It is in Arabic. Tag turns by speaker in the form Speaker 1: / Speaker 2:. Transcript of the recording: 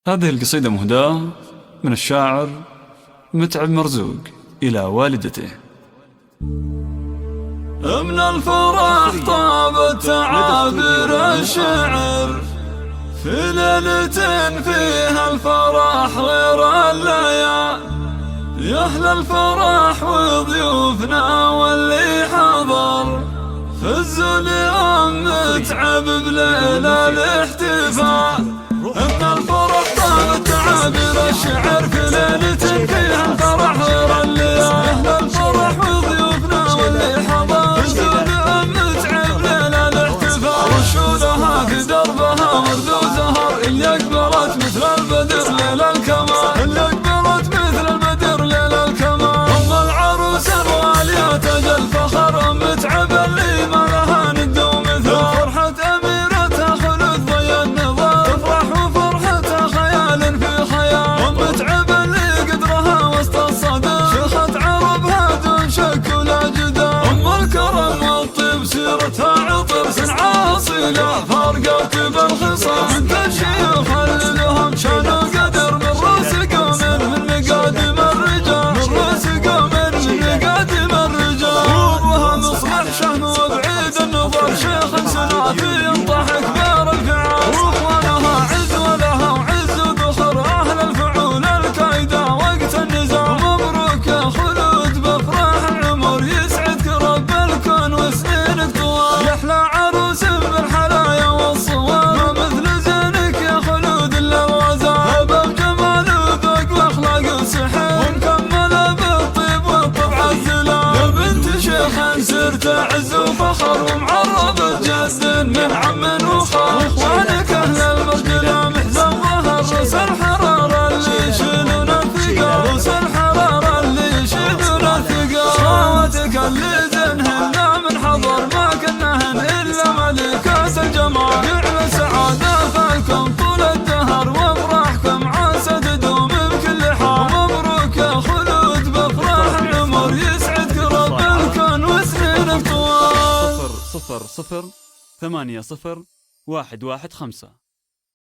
Speaker 1: هذه القصيدة مهداة من الشاعر متعب مرزوق إلى والدته.
Speaker 2: من الفرح طابت تعابير الشعر في ليلة فيها الفرح غير الليال، يا أهل الفرح وضيوفنا واللي حضر فزوا لأم متعب بليلة الاحتفال. من الفرح طابت تعابير الشعر في ليلة فيها الفرح غير الليال، يا أهل الفرح وضيوفنا واللي حضر فزوا لأم متعب ليلة الاحتفال. رشولها في دربها ورد وزهر اللي أقبلت مثل البدر ليل الكمال، اللي أقبلت مثل البدر ليل الكمال. أم العروس الغالية تاج الفخر متعب اللي ما لها ند ومثال، فرحة أميرتها خلود ضي النظام تفرح وفرحتها خيال في خيال. متعب اللي قدرها وسط الصدر شيخت عربها دون شك ولا جدال. أم الكرم والطيب سيرتها عطر صنعة أصيلة فارقت بالخصام من الشيوخ اللي لهم شان وقدر من رأس قوم من مقادم الرجال، من رأس قوم من مقادم الرجال. وابوها مصلح شهم وبعيد النظر شيخ سنافي ينضحك بار الفعال، واخوانها عز ولها وعز وذخر اهل الفعول الكايدة وقت النزال. مبروك يا خلود بافراح العمر يسعدك رب الكون وسنينك طوال، يا احلى عروس بالحلايا والصوال ما مثل زينك يا خلود الا الغزال. هبه بجمال وذوق واخلاق وسحر ومكمله بالطيب والطبع الزلال، يا بنت شيخ سرت عز وفخر ومعربة جد من عم وخال. اخوانك اهل المرجله محزن ظهر رؤوس الحراره اللي يشيلون الثقال، رؤوس الحراره اللي يشيلون الثقال. صوتك اللي زينهن من حضر ما كنهن الا ملكات الجمال، يعلى سعاده فالكم طول الدهر وافراحكم عسى تدوم بكل حال. مبروك يا خلود بافراح العمر يسعدك رب الكون وسنينك طوال.
Speaker 1: 000 80115